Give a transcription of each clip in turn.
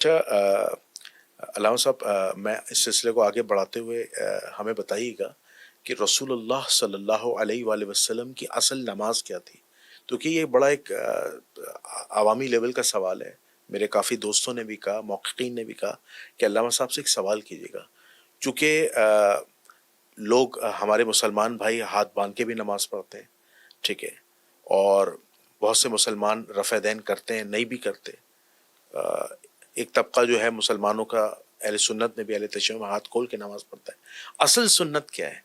اچھا علامہ صاحب، میں اس سلسلے کو آگے بڑھاتے ہوئے ہمیں بتائیے گا کہ رسول اللہ صلی اللہ علیہ وآلہ وسلم کی اصل نماز کیا تھی؟ تو کہ یہ بڑا ایک عوامی لیول کا سوال ہے. میرے کافی دوستوں نے بھی کہا، محققین نے بھی کہا کہ علامہ صاحب سے ایک سوال کیجیے گا، چونکہ لوگ ہمارے مسلمان بھائی ہاتھ باندھ کے بھی نماز پڑھتے ہیں، ٹھیک ہے، اور بہت سے مسلمان رفع دین کرتے ہیں، نہیں بھی کرتے. ایک طبقہ جو ہے مسلمانوں کا اہل سنت میں بھی اہل تشیع میں ہاتھ کھول کے نماز پڑھتا ہے. اصل سنت کیا ہے؟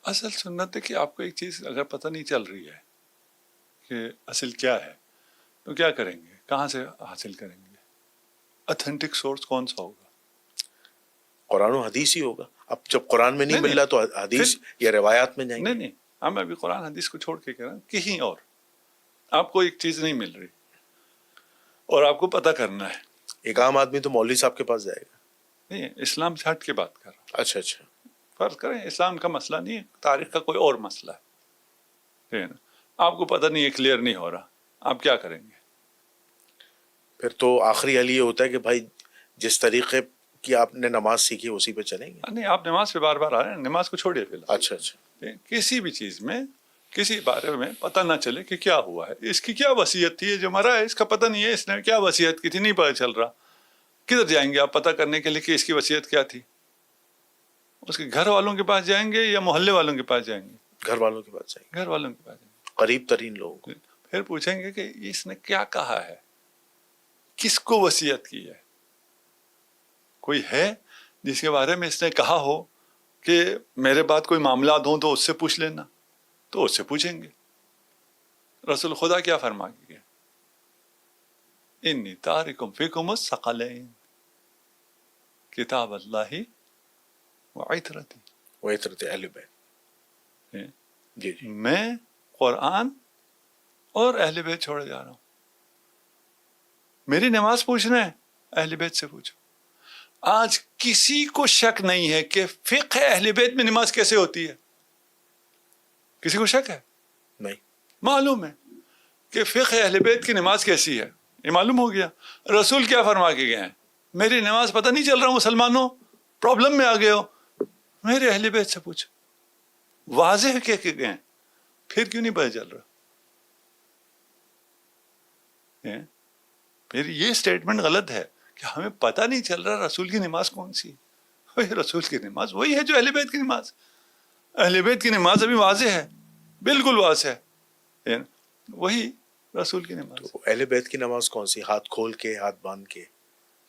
اصل سنت ہے کہ آپ کو ایک چیز اگر پتہ نہیں چل رہی ہے کہ اصل کیا ہے تو کیا کریں گے؟ کہاں سے حاصل کریں گے؟ اتھینٹک سورس کون سا ہوگا؟ قرآن و حدیث ہی ہوگا. اب جب قرآن میں نہیں مل رہا تو حدیث یا روایات میں جائیں گے. نہیں، ہم ابھی قرآن حدیث کو چھوڑ کے کہہ رہے ہیں کہیں اور آپ کو ایک چیز نہیں مل رہی اور آپ کو پتہ کرنا ہے. ایک عام آدمی تو مولوی صاحب کے پاس جائے گا. نہیں، اسلام سے ہٹ کے بات کر رہا ہوں. اچھا فرض کریں اسلام کا مسئلہ نہیں ہے، تاریخ کا کوئی اور مسئلہ ہے، آپ کو پتہ نہیں ہے، کلیئر نہیں ہو رہا، آپ کیا کریں گے؟ پھر تو آخری حل یہ ہوتا ہے کہ بھائی جس طریقے کی آپ نے نماز سیکھی اسی پہ چلیں گے. نہیں، آپ نماز پہ بار بار آ رہے ہیں، نماز کو چھوڑیے فی الحال. اچھا کسی بھی چیز میں کسی بارے میں پتہ نہ چلے کہ کیا ہوا ہے، اس کی کیا وصیت تھی، جو مرا ہے اس کا پتہ نہیں ہے، اس نے کیا وصیت کی تھی نہیں پتہ چل رہا. کدھر جائیں گے آپ پتہ کرنے کے لیے کہ اس کی وصیت کیا تھی؟ اس کے گھر والوں کے پاس جائیں گے یا محلے والوں کے پاس جائیں گے؟ گھر والوں کے پاس جائیں گے. گھر والوں کے پاس جائیں گے، قریب ترین لوگوں کو. پھر پوچھیں گے کہ اس نے کیا کہا ہے، کس کو وصیت کی ہے. کوئی ہے جس کے بارے میں اس نے کہا ہو کہ میرے بعد کوئی معاملات ہوں تو اس سے پوچھ لینا، تو اس سے پوچھیں گے. رسول خدا کیا فرما گئے؟ انی تارکم فیکم الثقلین کتاب اللہ وعطرتی. وعطرت اہل بیت. جی میں قرآن اور اہل بیت چھوڑے جا رہا ہوں. میری نماز پوچھنا ہے، اہل بیت سے پوچھو. آج کسی کو شک نہیں ہے کہ فقہ اہل بیت میں نماز کیسے ہوتی ہے. کسی کو شک ہے؟ نہیں. معلوم ہے کہ فقہ اہل بیت کی نماز کیسی ہے، یہ معلوم ہو گیا. رسول کیا فرما کے گئے ہیں؟ میری نماز پتہ نہیں چل رہا مسلمانوں، پرابلم میں آ گئے ہو، میرے اہل بیت سے پوچھو. واضح کہہ کے گئے، پھر کیوں نہیں پتہ چل رہا؟ پھر یہ سٹیٹمنٹ غلط ہے کہ ہمیں پتہ نہیں چل رہا رسول کی نماز کون سی. رسول کی نماز وہی ہے جو اہل بیت کی نماز. اہل بیت کی نماز ابھی واضح ہے، بالکل واضح ہے، وہی رسول کی نماز. تو اہل بیت کی نماز کون سی؟ ہاتھ کھول کے، ہاتھ باندھ کے،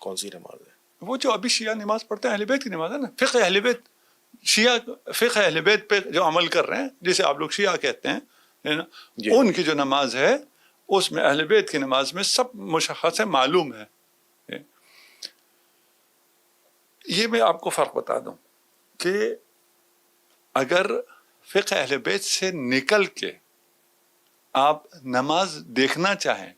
کون سی نماز ہے؟ وہ جو ابھی شیعہ نماز پڑھتے ہیں اہل بیت کی نماز ہے نا. فقہ اہل بیت، شیعہ فقہ اہل بیت پہ جو عمل کر رہے ہیں جسے آپ لوگ شیعہ کہتے ہیں نا، ان کی جو نماز ہے اس میں اہل بیت کی نماز میں سب مشخص ہے، معلوم ہے. یہ میں آپ کو فرق بتا دوں کہ اگر فقہ اہل بیت سے نکل کے آپ نماز دیکھنا چاہیں،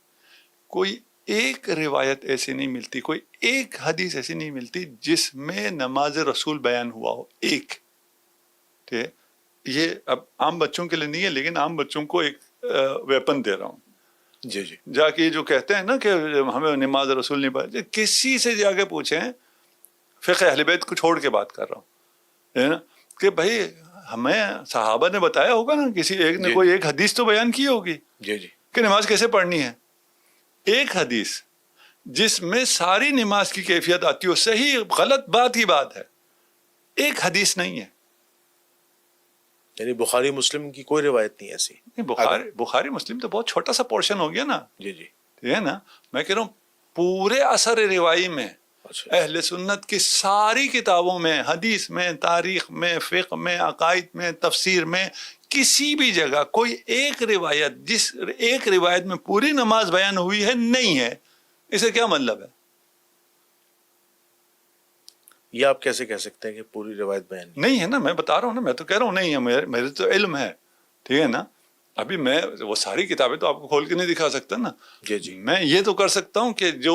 کوئی ایک روایت ایسی نہیں ملتی، کوئی ایک حدیث ایسی نہیں ملتی جس میں نماز رسول بیان ہوا ہو. ایک ٹھیک، یہ اب عام بچوں کے لیے نہیں ہے لیکن عام بچوں کو ایک ویپن دے رہا ہوں. جی جا کے جو کہتے ہیں نا کہ ہمیں نماز رسول نہیں پڑھتی، کسی سے جا کے پوچھیں، فقہ اہل بیت کو چھوڑ کے بات کر رہا ہوں، ہے نا، کہ بھائی ہمیں صحابہ نے بتایا ہوگا نا، کسی ایک نے کوئی ایک حدیث تو بیان کی ہوگی کہ نماز کیسے پڑھنی ہے. ایک حدیث جس میں ساری نماز کی کیفیت آتی ہو، صحیح غلط بات ہی بات ہے، ایک حدیث نہیں ہے. یعنی بخاری مسلم کی کوئی روایت نہیں ایسی؟ بخاری مسلم تو بہت چھوٹا سا پورشن ہو گیا نا. جی ٹھیک ہے نا، میں کہہ رہا ہوں پورے اثر روائی میں اہل سنت کی ساری کتابوں میں، حدیث میں، تاریخ میں، فقہ میں، عقائد میں، تفسیر میں، کسی بھی جگہ کوئی ایک روایت، جس ایک روایت میں پوری نماز بیان ہوئی ہے، نہیں ہے. اسے کیا مطلب ہے؟ یہ آپ کیسے کہہ سکتے ہیں کہ پوری روایت بیان نہیں ہے نا؟ میں بتا رہا ہوں نا، میں تو کہہ رہا ہوں نہیں ہے، میرے تو علم ہے. ٹھیک ہے نا، ابھی میں وہ ساری کتابیں تو آپ کو کھول کے نہیں دکھا سکتا نا. جی میں یہ تو کر سکتا ہوں کہ جو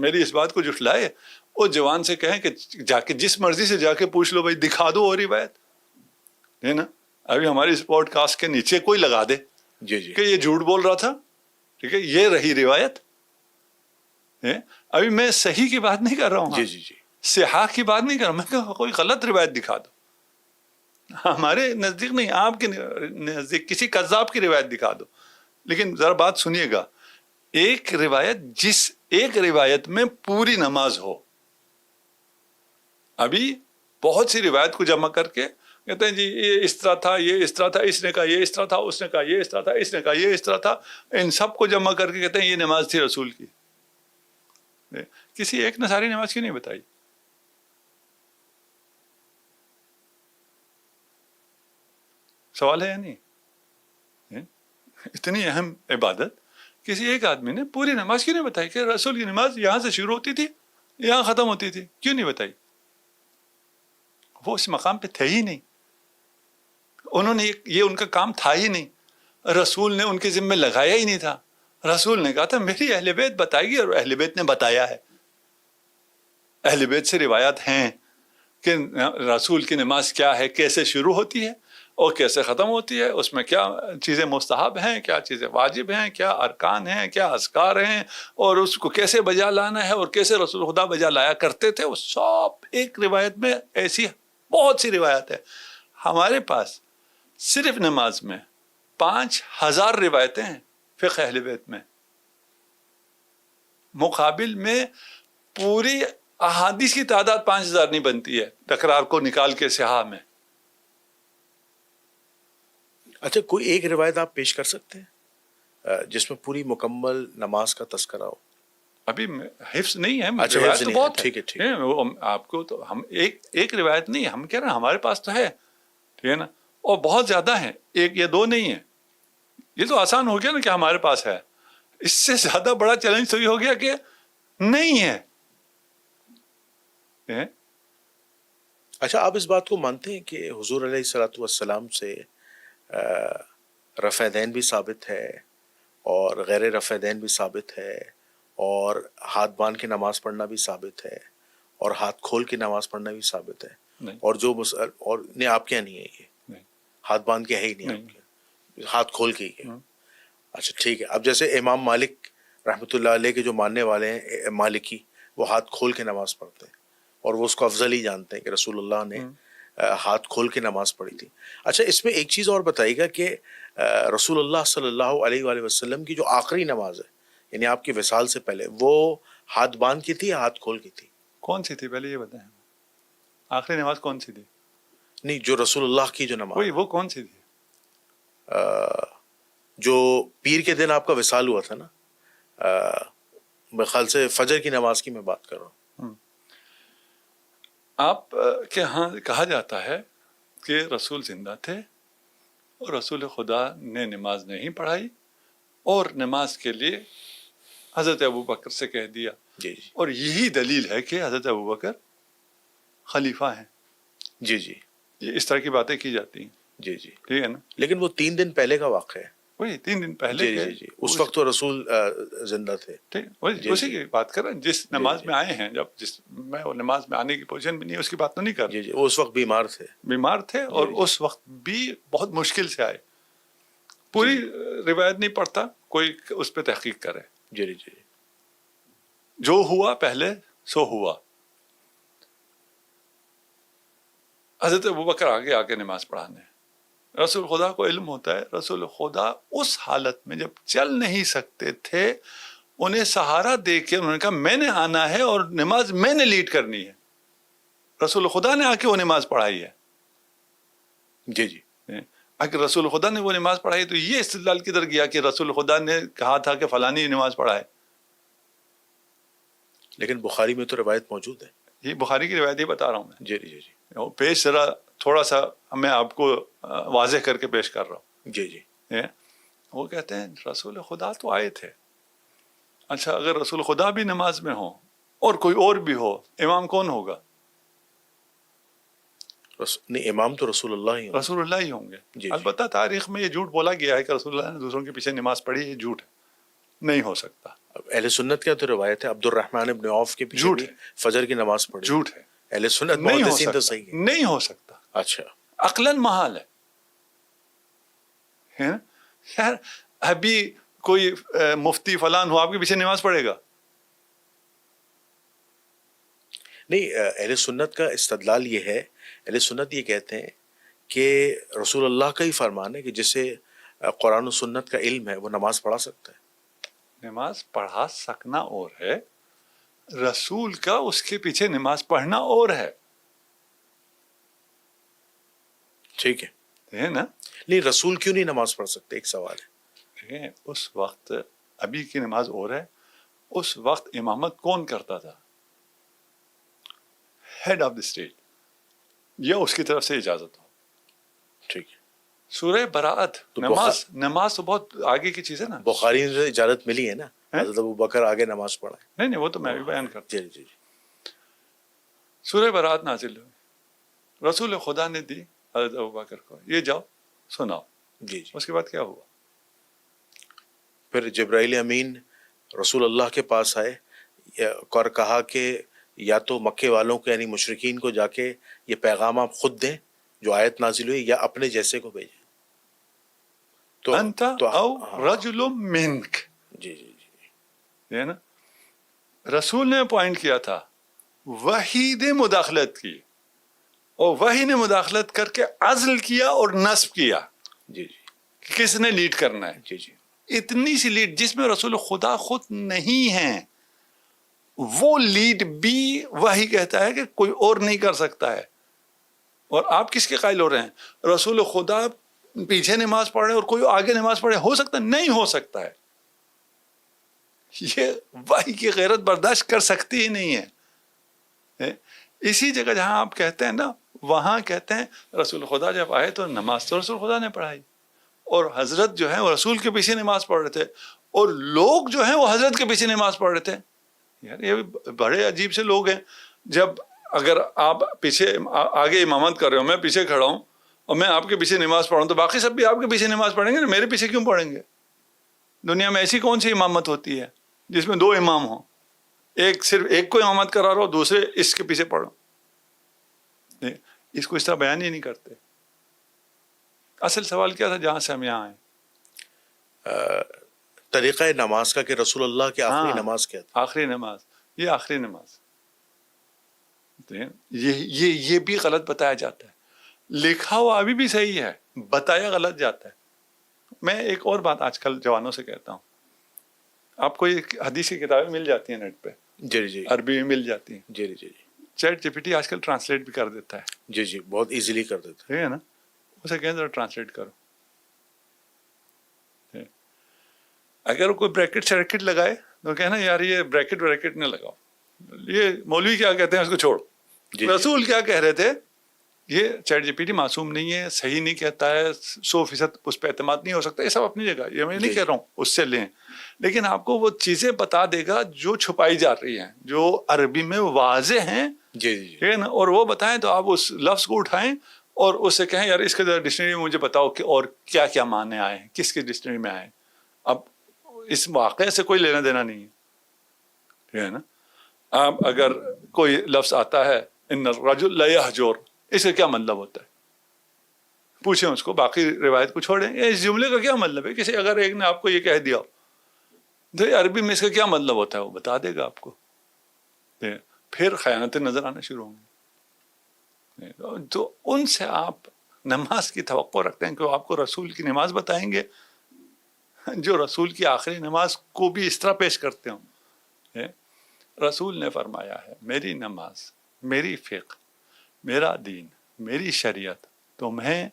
میری اس بات کو جھٹلائے وہ جوان سے کہیں کہ جا کے جس مرضی سے جا کے پوچھ لو، بھائی دکھا دو اور روایت، ہے نا. ابھی ہماری اس پوڈ کاسٹ کے نیچے کوئی لگا دے جی کہ یہ جھوٹ بول رہا تھا، ٹھیک ہے، یہ رہی روایت. ابھی میں صحیح کی بات نہیں کر رہا ہوں، جی جی جی صحاح کی بات نہیں کر رہا ہوں، میں کہ کوئی غلط روایت دکھا دو، ہمارے نزدیک نہیں، آپ کے نزدیک کسی کذاب کی روایت دکھا دو. لیکن ذرا بات سنیے گا، ایک روایت، جس ایک روایت میں پوری نماز ہو. ابھی بہت سی روایت کو جمع کر کے کہتے ہیں جی یہ اس طرح تھا، یہ اس طرح تھا، اس نے کہا یہ اس طرح تھا، اس نے کہا یہ اس طرح تھا، اس نے کہا یہ اس طرح تھا، ان سب کو جمع کر کے کہتے ہیں یہ نماز تھی رسول کی. کسی ایک نے ساری نماز کیوں نہیں بتائی؟ سوال ہے یا نہیں؟ اتنی اہم عبادت کسی ایک آدمی نے پوری نماز کیوں نہیں بتائی کہ رسول کی نماز یہاں سے شروع ہوتی تھی یہاں ختم ہوتی تھی؟ کیوں نہیں بتائی؟ وہ اس مقام پہ تھے ہی نہیں، انہوں نے یہ ان کا کام تھا ہی نہیں، رسول نے ان کے ذمہ لگایا ہی نہیں تھا. رسول نے کہا تھا میری اہل بیت بتائے گی، اور اہل بیت نے بتایا ہے. اہل بیت سے روایات ہیں کہ رسول کی نماز کیا ہے، کیسے شروع ہوتی ہے اور کیسے ختم ہوتی ہے، اس میں کیا چیزیں مستحب ہیں، کیا چیزیں واجب ہیں، کیا ارکان ہیں، کیا اذکار ہیں، اور اس کو کیسے بجا لانا ہے، اور کیسے رسول خدا بجا لایا کرتے تھے. وہ سب ایک روایت میں، ایسی بہت سی روایت ہے. ہمارے پاس صرف نماز میں 5000 روایتیں ہیں فقہ اہل بیت میں، مقابل میں پوری احادیث کی تعداد 5000 نہیں بنتی ہے تکرار کو نکال کے صحاح میں. اچھا، کوئی ایک روایت آپ پیش کر سکتے ہیں جس میں پوری مکمل نماز کا تذکرہ ہو؟ ابھی حفظ نہیں ہے، اچھا، روایت حفظ تو نہیں ہے. بہت ٹھیک ہے ٹھیک ہے. وہ آپ کو تو ہم ایک روایت نہیں، ہم کہہ رہے ہیں ہمارے پاس تو ہے، ٹھیک ہے نا، اور بہت زیادہ ہیں، ایک یا دو نہیں ہے. یہ تو آسان ہو گیا نا کہ ہمارے پاس ہے. اس سے زیادہ بڑا چیلنج تو یہ ہو گیا کہ نہیں ہے. اچھا، آپ اس بات کو مانتے ہیں کہ حضور علیہ الصلوۃ والسلام سے رفع دین بھی ثابت ہے اور غیر رفع دین بھی ثابت ہے، اور ہاتھ باندھ کے نماز پڑھنا بھی ثابت ہے، اور ہاتھ کھول کے نماز پڑھنا بھی ثابت ہے؟ نہیں اور جو اور نہیں، آپ کیا نہیں ہے یہ نہیں ہاتھ باندھ کے ہے ہی نہیں، نہیں. آپ کے ہاتھ کھول کے ہی ہے. اچھا ٹھیک ہے. اب جیسے امام مالک رحمۃ اللہ علیہ کے جو ماننے والے ہیں مالکی، وہ ہاتھ کھول کے نماز پڑھتے ہیں، اور وہ اس کو افضل ہی جانتے ہیں کہ رسول اللہ نے ہاتھ کھول کے نماز پڑھی تھی. اچھا، اس میں ایک چیز اور بتائیے گا کہ رسول اللہ صلی اللہ علیہ وآلہ وسلم کی جو آخری نماز ہے، یعنی آپ کی وصال سے پہلے، وہ ہاتھ باندھ کی تھی یا ہاتھ کھول کی تھی؟ کون سی تھی پہلے یہ بتائیں، آخری نماز کون سی تھی؟ نہیں، جو رسول اللہ کی جو نماز، وہ کون سی تھی؟ جو پیر کے دن آپ کا وصال ہوا تھا نا، میرے خیال سے فجر کی نماز کی میں بات کر رہا ہوں. آپ کے ہاں کہا جاتا ہے کہ رسول زندہ تھے اور رسول خدا نے نماز نہیں پڑھائی، اور نماز کے لیے حضرت ابوبکر سے کہہ دیا. جی جی اور یہی دلیل ہے کہ حضرت ابوبکر خلیفہ ہیں. جی جی یہ اس طرح کی باتیں کی جاتی ہیں، جی جی. ٹھیک ہے نا. لیکن وہ 3 دن پہلے کا واقعہ ہے. وہی 3 دن پہلے جی کے، جی جی، اس وقت تو رسول زندہ تھے. جی اسی جی کی بات کر رہے ہیں، جس نماز جی میں آئے ہیں، جس میں وہ نماز میں آنے کی پوزیشن بھی نہیں ہے، اس کی بات تو نہیں کر رہے. جی جی، وہ اس وقت بیمار تھے. بیمار تھے، اور جی جی اس وقت بھی بہت مشکل سے آئے. جی پوری جی روایت نہیں پڑھتا، کوئی اس پہ تحقیق کرے. جی جی جی جو ہوا پہلے سو ہوا. حضرت ابوبکر آگے نماز پڑھانے. رسول خدا کو علم ہوتا ہے، رسول خدا اس حالت میں جب چل نہیں سکتے تھے، انہیں سہارا دے کے انہوں نے کہا میں نے آنا ہے اور نماز میں نے لیڈ کرنی ہے. رسول خدا نے آ کے وہ نماز پڑھائی ہے. جی جی. اگر رسول خدا نے وہ نماز پڑھائی تو یہ استدلال کدھر گیا کہ رسول خدا نے کہا تھا کہ فلانی نماز پڑھائے؟ لیکن بخاری میں تو روایت موجود ہے. یہ بخاری کی روایت ہی بتا رہا ہوں میں. جی جی جی پیش ذرا تھوڑا سا میں آپ کو واضح کر کے پیش کر رہا ہوں. جی جی. وہ کہتے ہیں رسول خدا تو آئے تھے. اچھا، اگر رسول خدا بھی نماز میں ہو اور کوئی اور بھی ہو، امام کون ہوگا؟ نہیں، امام تو رسول اللہ ہی رسول اللہ ہی ہوں گے. جی جی. البتہ تاریخ میں یہ جھوٹ بولا گیا ہے کہ رسول اللہ نے دوسروں کے پیچھے نماز پڑھی، یہ جھوٹ ہے، نہیں ہو سکتا. اہل سنت کا تو روایت ہے عبد الرحمن ابن عوف کے پیچھے بھی فجر کی نماز پڑھی. جھوٹ ہے. اہل سنت نہیں ہو محدثین تو سکتا، صحیح ہے. نہیں ہو سکتا. اچھا، عقلاً محال ہے. یار ابھی کوئی مفتی فلان ہو آپ کے پیچھے نماز پڑھے گا؟ نہیں، اہل سنت کا استدلال یہ ہے، اہل سنت یہ کہتے ہیں کہ رسول اللہ کا ہی فرمان ہے کہ جسے قرآن و سنت کا علم ہے وہ نماز پڑھا سکتا ہے۔ نماز پڑھا سکنا اور ہے، رسول کا اس کے پیچھے نماز پڑھنا اور ہے، ٹھیک ہے نا؟ نہیں، رسول کیوں نہیں نماز پڑھ سکتے؟ ایک سوال ہے۔ دیکھیں اس وقت ابھی کی نماز اور ہے، اس وقت امامت کون کرتا تھا؟ ہیڈ آف دی اسٹیٹ، یا اس کی طرف سے اجازت ہو۔ ٹھیک ہے، سورہ براءت، تو نماز تو بہت آگے کی چیز ہے نا۔ بخاری سے اجازت ملی ہے نا، حضرت ابو بکر آگے نماز پڑھائے۔ نہیں وہ تو میں بھی بیان کرتا ہوں۔ جی جی سورہ براءت نازل ہوئی، رسول خدا نے دی حضرت ابوبکر کو، یہ جاؤ سناؤ۔ جی جی۔ اس کے بعد کیا ہوا؟ پھر جبرائیل امین رسول اللہ کے پاس آئے اور کہا کہ یا تو مکے والوں کو یعنی مشرکین کو جا کے یہ پیغام آپ خود دیں جو آیت نازل ہوئی، یا اپنے جیسے کو بھیجیں۔ انت او رجل منک، جی جی جی، ہے نا؟ رسول نے پوائنٹ کیا تھا، وحی نے مداخلت کی، اور وحی نے مداخلت کر کے عزل کیا اور نصب کیا جی جی کہ کس نے لیڈ کرنا ہے۔ جی جی، اتنی سی لیڈ جس میں رسول خدا خود نہیں ہیں، وہ لیڈ بھی وحی کہتا ہے کہ کوئی اور نہیں کر سکتا ہے۔ اور آپ کس کے قائل ہو رہے ہیں؟ رسول خدا پیچھے نماز پڑھ رہے اور کوئی آگے نماز پڑھے، ہو سکتا ہے؟ نہیں ہو سکتا ہے۔ یہ وحی کی غیرت برداشت کر سکتی ہی نہیں ہے۔ اسی جگہ جہاں آپ کہتے ہیں نا، وہاں کہتے ہیں رسول خدا جب آئے تو نماز تو رسول خدا نے پڑھائی، اور حضرت جو ہیں وہ رسول کے پیچھے نماز پڑھ رہے تھے، اور لوگ جو ہیں وہ حضرت کے پیچھے نماز پڑھ رہے تھے۔ یار یہ بڑے عجیب سے لوگ ہیں۔ جب اگر آپ پیچھے آگے امامت کر رہے ہو، میں پیچھے کھڑا ہوں اور میں آپ کے پیچھے نماز پڑھوں تو باقی سب بھی آپ کے پیچھے نماز پڑھیں گے نا، میرے پیچھے کیوں پڑھیں گے؟ دنیا میں ایسی کون سی امامت ہوتی ہے جس میں دو امام ہوں؟ ایک صرف ایک کو امامت کرا رہا ہو، دوسرے اس کے پیچھے پڑھو۔ اس کو اس طرح بیان ہی نہیں کرتے۔ اصل سوال کیا تھا جہاں سے ہم یہاں آئے؟ طریقہ نماز کا کہ رسول اللہ کی آخری نماز کیا تھی؟ آخری نماز، یہ آخری نماز، یہ بھی غلط بتایا جاتا ہے۔ لکھا ہوا ابھی بھی صحیح ہے، بتایا غلط جاتا ہے۔ میں ایک اور بات آج کل جوانوں سے کہتا ہوں، آپ کو یہ حدیث کی کتابیں مل جاتی ہیں نیٹ پہ، جی جی، عربی میں مل جاتی ہیں۔ جی جی جی، چیٹ جی پی ٹی آج کل ٹرانسلیٹ بھی کر دیتا ہے، جی جی، بہت ایزیلی کر دیتے ٹھیک ہے نا؟ اسے کہیں ذرا ٹرانسلیٹ کرو۔ اگر کوئی بریکٹ شریکٹ لگائے تو کہنا یار یہ بریکٹ وریکٹ نہ لگاؤ، یہ مولوی کیا کہتے ہیں اس کو چھوڑ، رسول کیا کہہ رہے تھے۔ یہ چیٹ جی پی ٹی معصوم نہیں ہے، صحیح نہیں کہتا ہے، 100% اس پہ اعتماد نہیں ہو سکتا، یہ سب اپنی جگہ، یہ میں نہیں کہہ رہا ہوں اس سے لیں، لیکن آپ کو وہ چیزیں بتا دے گا جو چھپائی جا رہی ہیں، جو عربی میں واضح ہیں، جی جی، ٹھیک ہے نا؟ اور وہ بتائیں تو آپ اس لفظ کو اٹھائیں اور اس سے کہیں یار اس کے ڈکشنری میں مجھے بتاؤ کہ اور کیا کیا معنی آئے ہیں، کس کے ڈکشنری میں آئے۔ اب اس واقعے سے کوئی لینا دینا نہیں ہے، ٹھیک ہے نا؟ آپ اگر کوئی لفظ آتا ہے ان الرجل لا یہجر، اس کا کیا مطلب ہوتا ہے؟ پوچھیں اس کو، باقی روایت کو چھوڑیں، اس جملے کا کیا مطلب ہے؟ کسی اگر ایک نے آپ کو یہ کہہ دیا تو عربی میں اس کا کیا مطلب ہوتا ہے وہ بتا دے گا آپ کو۔ پھر خیانتیں نظر آنا شروع ہوں گی۔ تو ان سے آپ نماز کی توقع رکھتے ہیں کہ وہ آپ کو رسول کی نماز بتائیں گے، جو رسول کی آخری نماز کو بھی اس طرح پیش کرتے ہوں۔ رسول نے فرمایا ہے میری نماز، میری فقہ، میرا دین، میری شریعت تمہیں،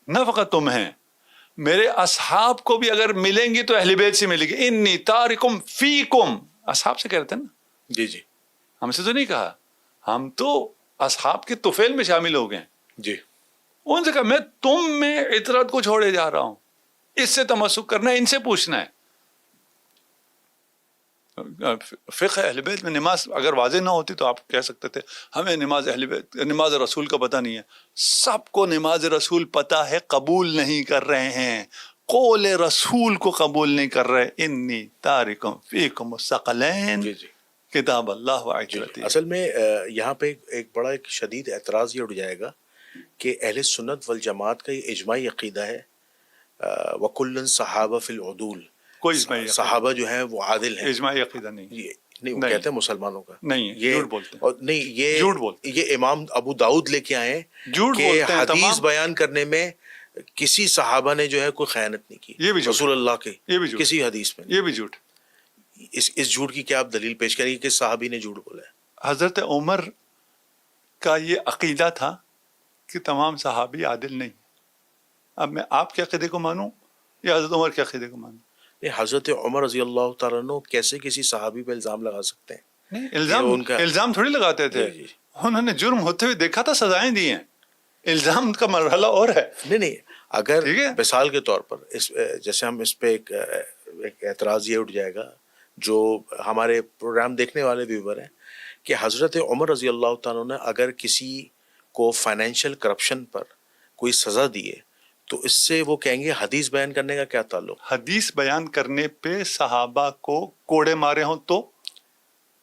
نہ فقط تمہیں، میرے اصحاب کو بھی اگر ملیں گی تو اہل بیت سے ملے گی۔ انی تارکم فیکم، اصحاب سے کہہ رہے تھے نا، جی جی، ہم سے تو نہیں کہا، ہم تو اصحاب کے طفیل میں شامل ہو گئے۔ جی، ان سے کہا میں تم میں عطرت کو چھوڑے جا رہا ہوں، اس سے تمسک کرنا ہے، ان سے پوچھنا ہے۔ فقہ اہل بیت میں نماز اگر واضح نہ ہوتی تو آپ کہہ سکتے تھے ہمیں نماز اہل بیت، نماز رسول کا پتہ نہیں ہے۔ سب کو نماز رسول پتہ ہے، قبول نہیں کر رہے ہیں، قول رسول کو قبول نہیں کر رہے۔ انی تارکم فیکم الثقلین، جی جی، کتاب اللہ و عترتی۔ اصل میں یہاں پہ ایک بڑا ایک شدید اعتراض یہ اٹھ جائے گا کہ اہل سنت والجماعت کا یہ اجماعی عقیدہ ہے وَكُلًّا صحابہ فی العدول، کوئی اجماعی صحابہ جو ہیں وہ عادل ہیں۔ اجماعی عقیدہ نہیں، یہ نہیں وہ نہیں کہتے ہیں مسلمانوں کا نہیں ہے، جھوٹ بولتے ہیں، اور نہیں جھوٹ بولتے یہ امام ابو داؤد لے کے آئے ہیں جھوٹ کہ بولتے ہیں حدیث تمام، بیان کرنے میں کسی صحابہ نے جو ہے کوئی خیانت نہیں کی یہ بھی جھوٹ، رسول اللہ کے یہ بھی جھوٹ، کسی حدیث میں یہ بھی جھوٹ. اس جھوٹ کی کیا آپ دلیل پیش کریں گے کہ صحابی نے جھوٹ بولا ہے؟ حضرت عمر کا یہ عقیدہ تھا کہ تمام صحابی عادل نہیں. اب میں آپ کے عقیدے کو مانوں یا حضرت عمر کے عقیدے کو مانوں؟ نہیں حضرت عمر رضی اللہ تعالیٰ عنہ کیسے کسی صحابی پہ الزام لگا سکتے ہیں؟ نہیں، یہ ان کا الزام تھوڑی لگاتے تھے، جی. انہوں نے جرم ہوتے ہوئے دیکھا تھا، سزائیں دی ہیں، الزام کا مرحلہ اور ہے. نہیں اگر ٹھیک ہے، مثال کے طور پر جیسے ہم اس پہ ایک اعتراض یہ اٹھ جائے گا جو ہمارے پروگرام دیکھنے والے ویور ہیں کہ حضرت عمر رضی اللہ تعالیٰ نے اگر کسی کو فائنینشیل کرپشن پر کوئی سزا دیے تو اس سے وہ کہیں گے حدیث بیان کرنے کا کیا تعلق؟ حدیث بیان کرنے پہ صحابہ کو کوڑے مارے ہوں تو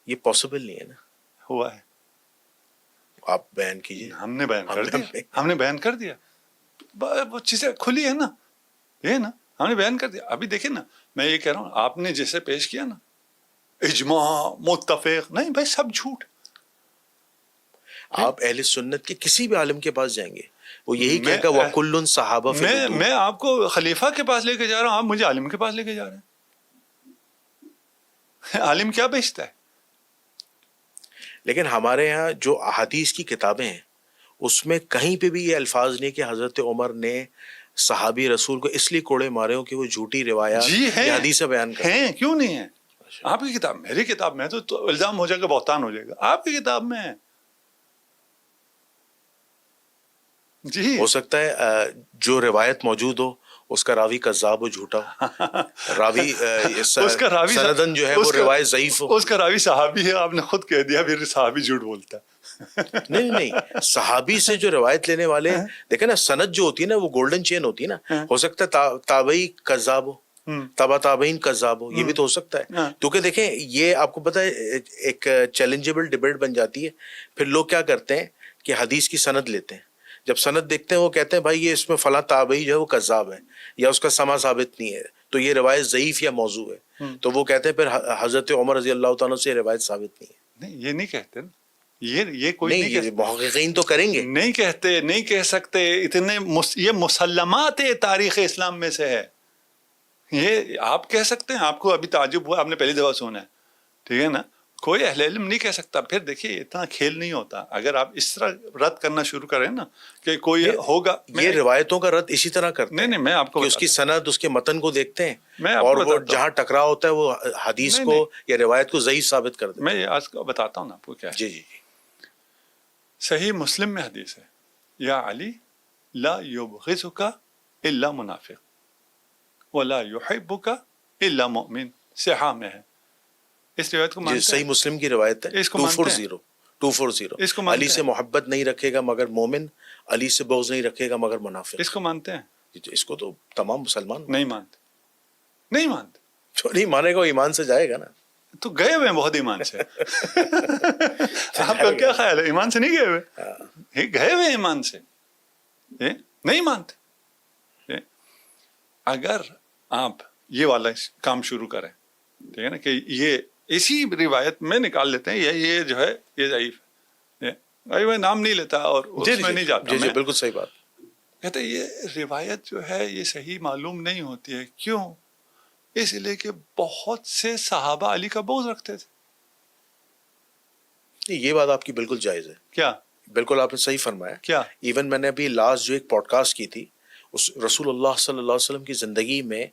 یہ پاسبل نہیں ہے نا. ہوا ہے، آپ بیان کیجئے. ہم نے بیان کر دیا، ہم نے بیان کر دیا، وہ چیزیں کھلی ہے نا، یہ نا ہم نے بیان کر دیا. ابھی دیکھیں نا، میں یہ کہہ رہا ہوں آپ نے جیسے پیش کیا نا اجماع متفق، نہیں بھائی سب جھوٹ. آپ اہل سنت کے کسی بھی عالم کے پاس جائیں گے وہ یہی کہے گا وَكُلٌّ صحابہ فی الوجوہ. میں آپ کو خلیفہ کے پاس لے کے جا رہا ہوں، آپ مجھے عالم کے پاس لے کے جا رہے ہیں. عالم کیا بیچتا ہے؟ لیکن ہمارے ہاں جو احادیث کی کتابیں ہیں اس میں کہیں پہ بھی یہ الفاظ نہیں کہ حضرت عمر نے صحابی رسول کو اس لیے کوڑے مارے ہوں کہ وہ جھوٹی روایات جی یا حدیثیں بیان کرتے ہیں، کیوں نہیں ہے؟ آپ کی کتاب، میری کتاب میں تو الزام ہو جائے گا، بہتان ہو جائے گا. آپ کی کتاب میں ہے. جی ہو سکتا ہے جو روایت موجود ہو اس کا راوی کذاب ہو، جھوٹا ہو، راوی اس کا راوی سندن جو ہے وہ روایت ضعیف ہو. اس کا راوی صحابی ہے، آپ نے خود کہہ دیا پھر صحابی جھوٹ بولتا ہے. نہیں صحابی سے جو روایت لینے والے دیکھیں نا، سند جو ہوتی ہے نا وہ گولڈن چین ہوتی ہے نا. ہو سکتا ہے تابعی کذاب ہو، تبا تابعین کذاب ہو، یہ بھی تو ہو سکتا ہے. کیونکہ دیکھیں یہ آپ کو پتہ ہے ایک چیلنجیبل ڈیبیٹ بن جاتی ہے. پھر لوگ کیا کرتے ہیں کہ حدیث کی سند لیتے ہیں، جب سند دیکھتے ہیں وہ کہتے ہیں بھائی یہ اس میں فلاں تابعی جو ہے وہ کذاب ہے یا اس کا سما ثابت نہیں ہے تو یہ روایت ضعیف یا موضوع ہے. تو وہ کہتے ہیں پھر حضرت عمر رضی اللہ تعالیٰ سے یہ روایت ثابت نہیں ہے. نہیں یہ نہیں کہتے نا، یہ کوئی نہیں نہیں محققین تو کریں گے، نہیں کہتے، نہیں کہہ سکتے. اتنے یہ مسلمات تاریخ اسلام میں سے ہے. یہ آپ کہہ سکتے ہیں، آپ کو ابھی تعجب ہوا، آپ نے پہلی دفعہ سنا ہے، ٹھیک ہے نا. کوئی اہل علم نہیں کہہ سکتا. پھر دیکھیے اتنا کھیل نہیں ہوتا. اگر آپ اس طرح رد کرنا شروع کریں نا کہ کوئی ہوگا، یہ روایتوں کا رد اسی طرح کرتے ہیں. نہیں میں آپ کو کہ اس کی سند، اس کے متن کو دیکھتے ہیں میں آپ اور کو وہ جہاں ٹکراؤ ہوتا ہے وہ حدیث کو یا روایت کو ضعیف ثابت کر دیتے ہیں. میں یہ آج کو بتاتا ہوں نا آپ کو کیا ہے. جی صحیح مسلم میں حدیث ہے، یا علی لا یبغضک الا منافق ولا یحبک الا مؤمن. صحاح میں ہے. اس روایت کو مانتے ہیں؟ صحیح مسلم کی روایت ہے 240 علی سے محبت نہیں رکھے گا مگر مومن، علی سے بغض نہیں رکھے گا مگر منافق. اس کو مانتے ہیں؟ اس کو تو تمام مسلمان نہیں مانتے. نہیں مانتے. جو نہیں مانے گا ایمان سے جائے گا نا. تو گئے ہوئے ہیں بہت ایمان سے. آپ کا کیا خیال ہے؟ ایمان سے نہیں گئے ہوئے؟ گئے ہوئے ایمان سے نہیں مانتے. اگر آپ یہ والا کام شروع کریں، ٹھیک ہے نا، کہ یہ اسی روایت میں نکال لیتے ہیں یہ جو ہے یہ ضعیف ہے، میں نام نہیں لیتا اور اس میں نہیں جاتا. جی بالکل صحیح بات. کہتے ہیں یہ روایت جو ہے یہ صحیح معلوم نہیں ہوتی ہے. کیوں؟ اس لیے کہ بہت سے صحابہ علی کا بغض رکھتے تھے. یہ بات آپ کی بالکل جائز ہے. کیا؟ بالکل آپ نے صحیح فرمایا. کیا؟ ایون میں نے ابھی لاسٹ جو ایک پوڈ کاسٹ کی تھی اس رسول اللہ صلی اللہ علیہ وسلم کی زندگی میں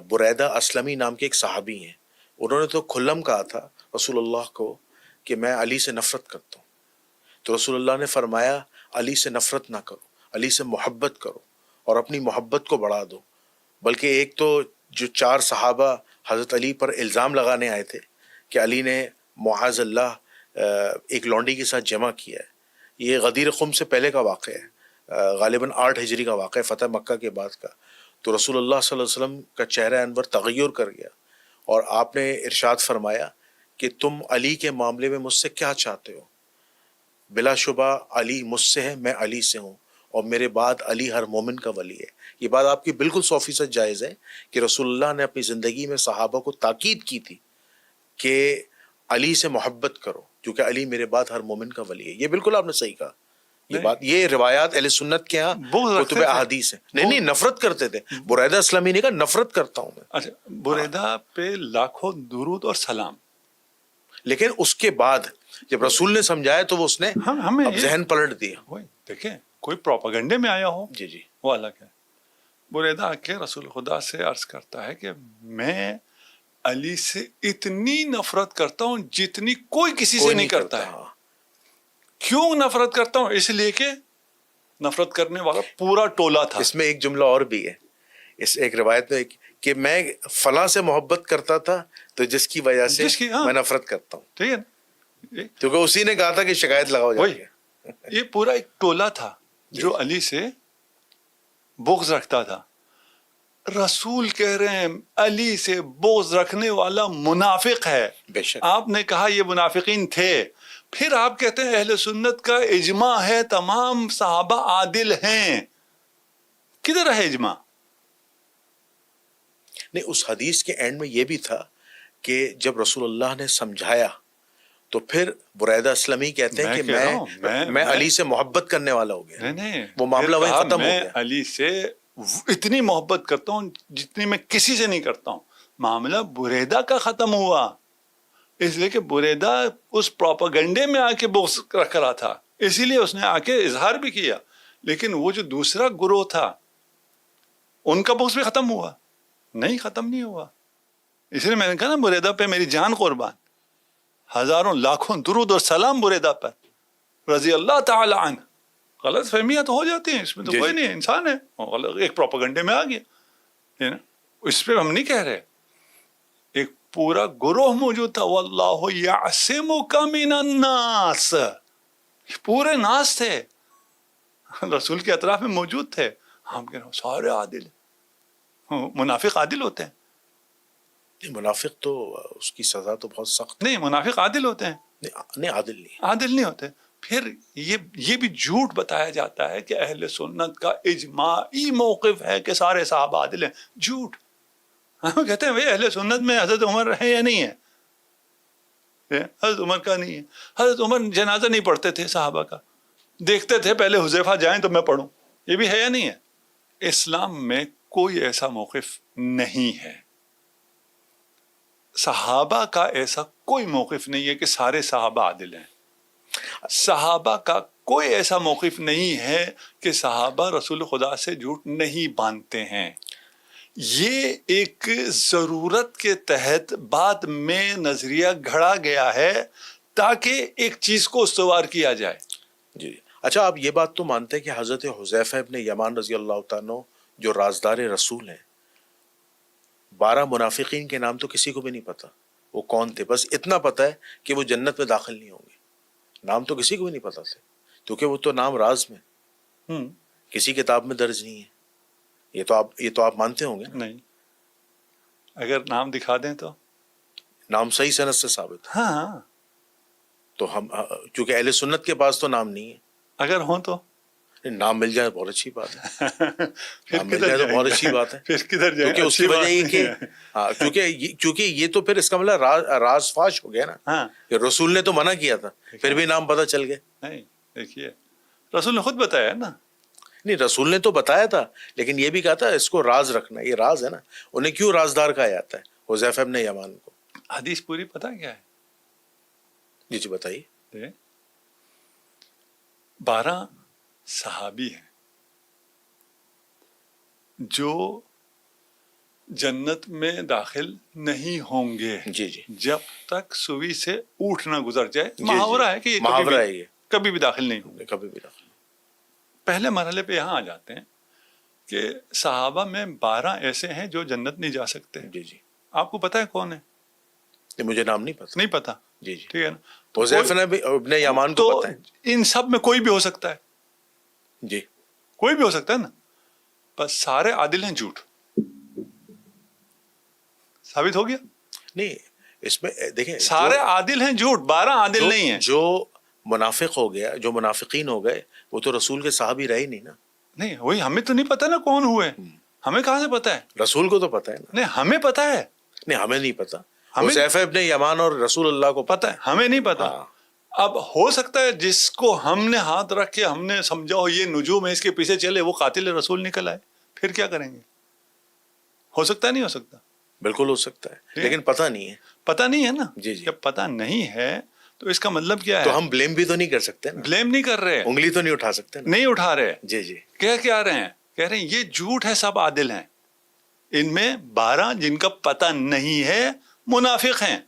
بریدہ اسلمی نام کے ایک صحابی ہیں، انہوں نے تو کھلم کہا تھا رسول اللہ کو کہ میں علی سے نفرت کرتا ہوں. تو رسول اللہ نے فرمایا علی سے نفرت نہ کرو، علی سے محبت کرو اور اپنی محبت کو بڑھا دو. بلکہ ایک تو جو 4 صحابہ حضرت علی پر الزام لگانے آئے تھے کہ علی نے معاذ اللہ ایک لونڈی کے ساتھ جمع کیا ہے، یہ غدیر خم سے پہلے کا واقعہ ہے، غالباً 8 ہجری کا واقعہ ہے، فتح مکہ کے بعد کا. تو رسول اللہ صلی اللہ علیہ وسلم کا چہرہ انور تغیر کر گیا اور آپ نے ارشاد فرمایا کہ تم علی کے معاملے میں مجھ سے کیا چاہتے ہو؟ بلا شبہ علی مجھ سے ہے، میں علی سے ہوں اور میرے بعد علی ہر مومن کا ولی ہے. یہ بات آپ کی بالکل 100% جائز ہے کہ رسول اللہ نے اپنی زندگی میں صحابہ کو تاکید کی تھی کہ علی سے محبت کرو کیونکہ علی میرے بعد ہر مومن کا ولی ہے. یہ بالکل آپ نے صحیح کہا. یہ بات، یہ روایات اہل سنت کے ہاں کتب احادیث ہیں. نہیں نفرت کرتے تھے. بریدہ اسلمی نے کہا نفرت کرتا ہوں میں. اچھا، بریدہ پہ لاکھوں درود اور سلام، لیکن اس کے بعد جب رسول نے سمجھایا تو وہ اس نے ہمیں اب ذہن پلٹ دیا. وہی دیکھیں، کوئی پروپیگنڈے میں آیا ہو جی جی وہ الگ ہے. بریدہ آ کے رسول خدا سے عرض کرتا ہے کہ میں علی سے اتنی نفرت کرتا ہوں جتنی کوئی کسی سے نہیں کرتا ہے. کیوں نفرت کرتا ہوں؟ اس لیے کہ نفرت کرنے والا پورا ٹولہ تھا. اس میں ایک جملہ اور بھی ہے، اس ایک روایت میں کہ میں فلاں سے محبت کرتا تھا تو جس کی وجہ سے میں نفرت کرتا ہوں. ٹھیک ہے نا، کیونکہ اسی نے کہا تھا کہ شکایت لگاؤ جا کے. یہ پورا ایک ٹولہ تھا جو علی سے بغض رکھتا تھا. رسول کہہ رہے ہیں علی سے بغض رکھنے والا منافق ہے. بے شک. آپ نے کہا یہ منافقین تھے، پھر آپ کہتے ہیں اہل سنت کا اجماع ہے تمام صحابہ عادل ہیں. کدھر ہے اجماع؟ نہیں، اس حدیث کے اینڈ میں یہ بھی تھا کہ جب رسول اللہ نے سمجھایا تو پھر بریدہ اسلمی کہتے ہیں کہ میں علی سے محبت کرنے والا ہو گیا. نہیں، وہ معاملہ وہیں ختم ہو گیا. میں علی سے اتنی محبت کرتا ہوں جتنی میں کسی سے نہیں کرتا ہوں. معاملہ بریدہ کا ختم ہوا اس لیے کہ بریدہ اس پروپیگنڈے میں آ کے بغض رکھ رہا تھا، اسی لیے اس نے آ کے اظہار بھی کیا. لیکن وہ جو دوسرا گروہ تھا ان کا بغض بھی ختم ہوا؟ نہیں، ختم نہیں ہوا. اس لیے میں نے کہا نا بریدہ پہ میری جان قربان، ہزاروں لاکھوں درود اور سلام بریدہ پر رضی اللہ تعالی عنہ. غلط فہمیاں تو ہو جاتی ہیں، اس میں تو کوئی نہیں، انسان ہے، ایک پروپیگنڈے میں آ گیا. اس پہ ہم نہیں کہہ رہے. ایک پورا گروہ موجود تھا، واللہ یعصمک من الناس، پورے ناس تھے رسول کے اطراف میں موجود تھے. ہم کہہ رہے ہیں سارے عادل ہیں. منافق عادل ہوتے ہیں؟ منافق تو اس کی سزا تو بہت سخت. نہیں، منافق عادل ہوتے ہیں؟ نہیں، عادل نہیں. عادل نہیں ہوتے. پھر یہ بھی جھوٹ بتایا جاتا ہے کہ اہل سنت کا اجماعی موقف ہے کہ سارے صحابہ عادل ہیں. جھوٹ. ہم کہتے ہیں بھائی اہل سنت میں حضرت عمر ہے یا نہیں ہے؟ حضرت عمر کا نہیں ہے. حضرت عمر جنازہ نہیں پڑھتے تھے صحابہ کا، دیکھتے تھے پہلے حذیفہ جائیں تو میں پڑھوں. یہ بھی ہے یا نہیں ہے؟ اسلام میں کوئی ایسا موقف نہیں ہے. صحابہ کا ایسا کوئی موقف نہیں ہے کہ سارے صحابہ عادل ہیں. صحابہ کا کوئی ایسا موقف نہیں ہے کہ صحابہ رسول خدا سے جھوٹ نہیں باندھتے ہیں. یہ ایک ضرورت کے تحت بعد میں نظریہ گھڑا گیا ہے تاکہ ایک چیز کو استوار کیا جائے. جی اچھا، آپ یہ بات تو مانتے ہیں کہ حضرت حذیفہ ابن یمان رضی اللہ تعالیٰ عنہ جو رازدار رسول ہیں، 12 منافقین کے نام تو کسی کو بھی نہیں پتا وہ کون تھے. بس اتنا پتا ہے کہ وہ جنت میں داخل نہیں ہوں گے. نام تو کسی کو بھی نہیں پتا تھے کیونکہ وہ تو نام راز میں کسی کتاب میں درج نہیں ہے. یہ تو آپ مانتے ہوں گے نا؟ نہیں، اگر نام دکھا دیں تو نام صحیح سند سے ثابت ہے. ہاں، تو ہم چونکہ اہل سنت کے پاس تو نام نہیں ہے. اگر ہوں تو نام مل جائے بہت اچھی بات ہے. پھر نام مل جائے تو بہت اچھی بات ہے. پھر کدھر جائیں؟ کیونکہ اس کی وجہ یہ کہ ہاں کیونکہ یہ تو پھر اس کا مطلب راز فاش ہو گیا نا. ہاں، کہ رسول نے تو منع کیا تھا پھر بھی نام پتہ چل گئے. نہیں، دیکھیے رسول نے خود بتایا نا. نہیں، رسول نے تو بتایا تھا لیکن یہ بھی کہا تھا اس کو راز رکھنا. یہ راز ہے نا. انہیں کیوں رازدار کہا جاتا ہے حذیفہ ابن یمان کو؟ حدیث پوری پتہ کیا ہے؟ جی جی بتائیے. 12 صحابی ہیں جو جنت میں داخل نہیں ہوں گے جی جی جب تک سوئی سے اونٹ نہ گزر جائے. محاورہ ہے کہ محاورہ ہے، یہ کبھی بھی داخل نہیں ہوں گے. کبھی بھی داخل. پہلے مرحلے پہ یہاں آ جاتے ہیں کہ صحابہ میں 12 ایسے ہیں جو جنت نہیں جا سکتے. جی جی آپ کو پتا ہے کون ہے؟ مجھے نام نہیں پتا. نہیں پتا. جی جی ٹھیک ہے نا. حذیفہ ابن یمان کو تو پتا ہے. ان سب میں کوئی بھی ہو سکتا ہے. جی کوئی بھی ہو سکتا ہے نا. بس سارے عادل ہیں. جھوٹ ثابت ہو گیا. نہیں، اس میں دیکھیں سارے عادل ہیں. جھوٹ 12 عادل نہیں ہیں. جو منافق ہو گیا، جو منافقین ہو گئے، وہ تو رسول کے صحابی رہے نہیں نا. نہیں، وہی ہمیں تو نہیں پتا نا کون ہوئے. ہمیں کہاں سے پتا ہے؟ رسول کو تو پتا ہے نا. نہیں، ہمیں پتا ہے. نہیں، ہمیں نہیں پتا. ہمیں حذیفہ ابن یمان اور رسول اللہ کو پتہ ہے، ہمیں نہیں پتا. اب ہو سکتا ہے جس کو ہم نے ہاتھ رکھ کے ہم نے سمجھا ہو یہ نجوم ہے اس کے پیچھے چلے، وہ قاتل رسول نکل آئے، پھر کیا کریں گے؟ ہو سکتا ہے نہیں ہو سکتا؟ بالکل ہو سکتا ہے، لیکن پتہ نہیں ہے. پتہ نہیں ہے نا. جی جی. جب پتہ نہیں ہے تو اس کا مطلب کیا ہے؟ تو ہم بلیم بھی تو نہیں کر سکتے نا، بلیم نہیں کر رہے، انگلی تو نہیں اٹھا سکتے نا. نہیں اٹھا رہے. جی جی. کہہ کیا رہے ہیں؟ کہہ رہے ہیں یہ جھوٹ ہے، سب عادل ہیں، ان میں 12 جن کا پتہ نہیں ہے منافق ہیں.